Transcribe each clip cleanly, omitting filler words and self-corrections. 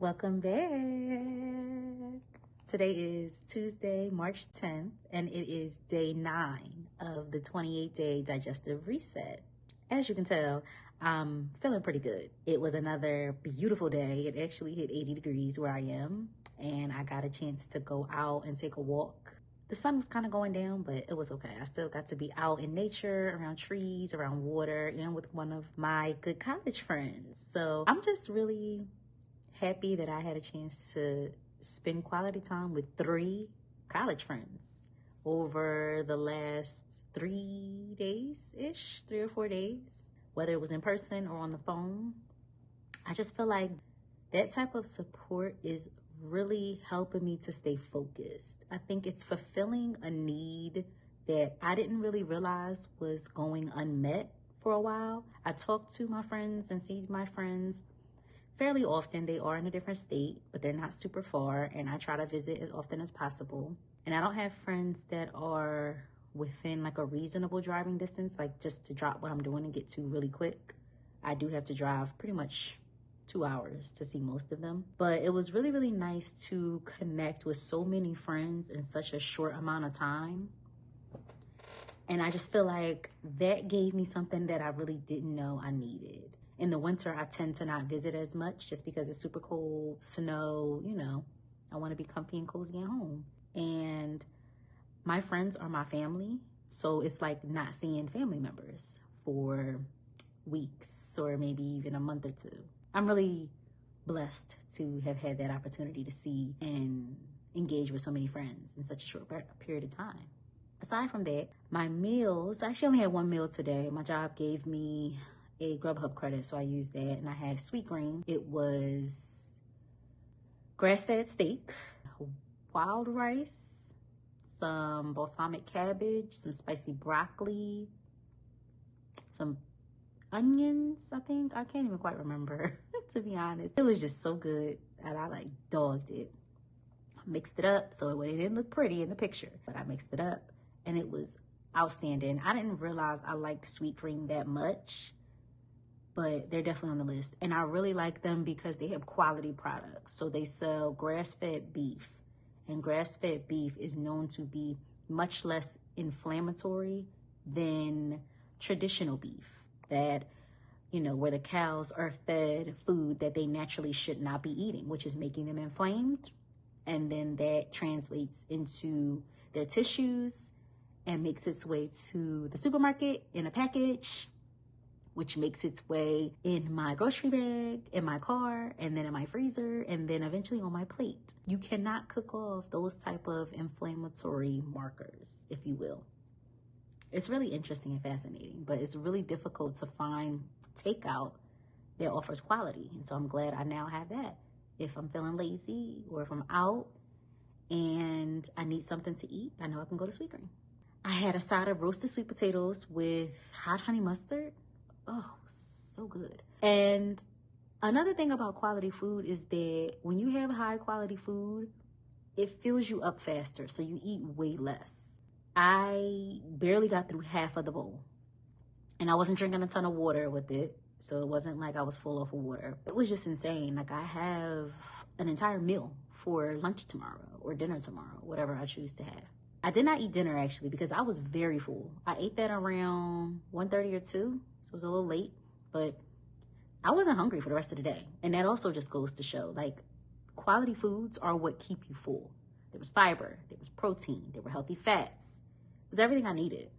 Welcome back. Today is Tuesday, March 10th, and it is day 9 of the 28-day digestive reset. As you can tell, I'm feeling pretty good. It was another beautiful day. It actually hit 80 degrees where I am, and I got a chance to go out and take a walk. The sun was kind of going down, but it was okay. I still got to be out in nature, around trees, around water, and with one of my good college friends. So I'm just really happy that I had a chance to spend quality time with 3 college friends over the last 3 days-ish, 3 or 4 days, whether it was in person or on the phone. I just feel like that type of support is really helping me to stay focused. I think it's fulfilling a need that I didn't really realize was going unmet for a while. I talk to my friends and see my friends fairly often. They are in a different state, but they're not super far, and I try to visit as often as possible. And I don't have friends that are within like a reasonable driving distance, like just to drop what I'm doing and get to really quick. I do have to drive pretty much 2 hours to see most of them. But it was really, really nice to connect with so many friends in such a short amount of time. And I just feel like that gave me something that I really didn't know I needed. In the winter, I tend to not visit as much just because it's super cold, snow, I want to be comfy and cozy at home. And my friends are my family, so it's like not seeing family members for weeks or maybe even a month or two. I'm really blessed to have had that opportunity to see and engage with so many friends in such a short period of time. Aside from that, my meals, I actually only had one meal today. My job gave me a Grubhub credit, so I used that, and I had Sweetgreen. It was grass-fed steak, wild rice, some balsamic cabbage, some spicy broccoli, some onions, I think. I can't even quite remember, to be honest. It was just so good, and I like dogged it. I mixed it up, so it didn't look pretty in the picture, but I mixed it up, and it was outstanding. I didn't realize I liked Sweetgreen that much, but they're definitely on the list. And I really like them because they have quality products. So they sell grass-fed beef, and grass-fed beef is known to be much less inflammatory than traditional beef that, where the cows are fed food that they naturally should not be eating, which is making them inflamed. And then that translates into their tissues and makes its way to the supermarket in a package, which makes its way in my grocery bag, in my car, and then in my freezer, and then eventually on my plate. You cannot cook off those type of inflammatory markers, if you will. It's really interesting and fascinating, but it's really difficult to find takeout that offers quality. And so I'm glad I now have that. If I'm feeling lazy or if I'm out and I need something to eat, I know I can go to Sweetgreen. I had a side of roasted sweet potatoes with hot honey mustard. Oh, so good. And another thing about quality food is that when you have high quality food, it fills you up faster, so you eat way less. I barely got through half of the bowl, and I wasn't drinking a ton of water with it, so it wasn't like I was full off of water. It was just insane. Like, I have an entire meal for lunch tomorrow or dinner tomorrow, whatever I choose to have. I did not eat dinner, actually, because I was very full. I ate that around 1:30 or 2, so it was a little late, but I wasn't hungry for the rest of the day. And that also just goes to show, like, quality foods are what keep you full. There was fiber, there was protein, there were healthy fats. It was everything I needed.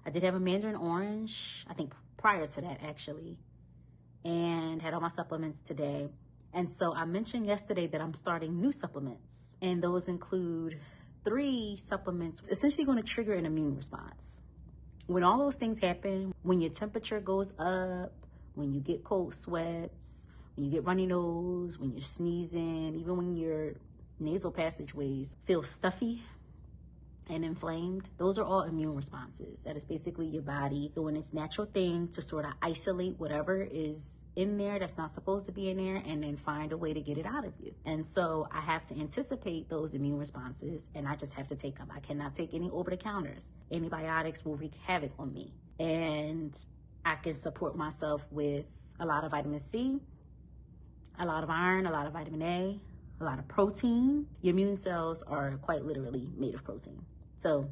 I did have a mandarin orange, I think prior to that, actually, and had all my supplements today. And so I mentioned yesterday that I'm starting new supplements, and those include 3 supplements essentially going to trigger an immune response. When all those things happen, when your temperature goes up, when you get cold sweats, when you get runny nose, when you're sneezing, even when your nasal passageways feel stuffy and inflamed, those are all immune responses. That is basically your body doing its natural thing to sort of isolate whatever is in there that's not supposed to be in there, and then find a way to get it out of you. And so I have to anticipate those immune responses, and I just have to take them. I cannot take any over-the-counters. Antibiotics will wreak havoc on me. And I can support myself with a lot of vitamin C. a lot of iron, a lot of vitamin A, a lot of protein. Your immune cells are quite literally made of protein. So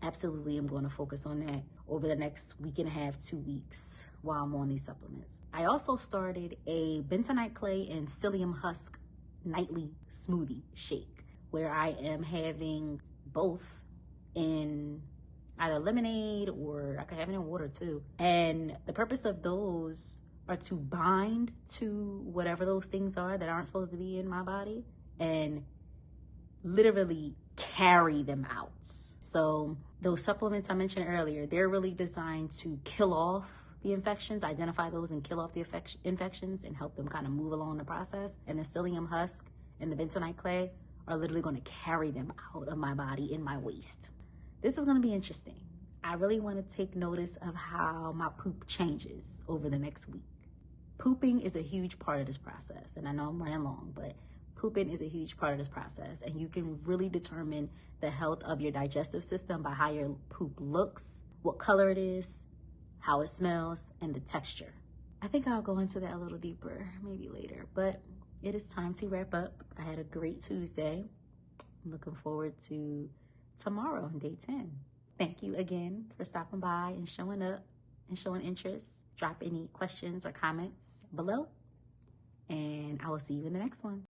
absolutely, I'm going to focus on that over the next week and a half, 2 weeks while I'm on these supplements. I also started a bentonite clay and psyllium husk nightly smoothie shake where I am having both in either lemonade or I could have it in water too. And the purpose of those are to bind to whatever those things are that aren't supposed to be in my body and literally carry them out. So those supplements I mentioned earlier, they're really designed to kill off the infections, identify those and kill off the infections and help them kind of move along the process. And the psyllium husk and the bentonite clay are literally going to carry them out of my body in my waist. This is going to be interesting. I really want to take notice of how my poop changes over the next week. Pooping is a huge part of this process. And I know I'm running long, but pooping is a huge part of this process. And you can really determine the health of your digestive system by how your poop looks, what color it is, how it smells, and the texture. I think I'll go into that a little deeper, maybe later, but it is time to wrap up. I had a great Tuesday. I'm looking forward to tomorrow, day 10. Thank you again for stopping by and showing up and showing interest. Drop any questions or comments below, and I will see you in the next one.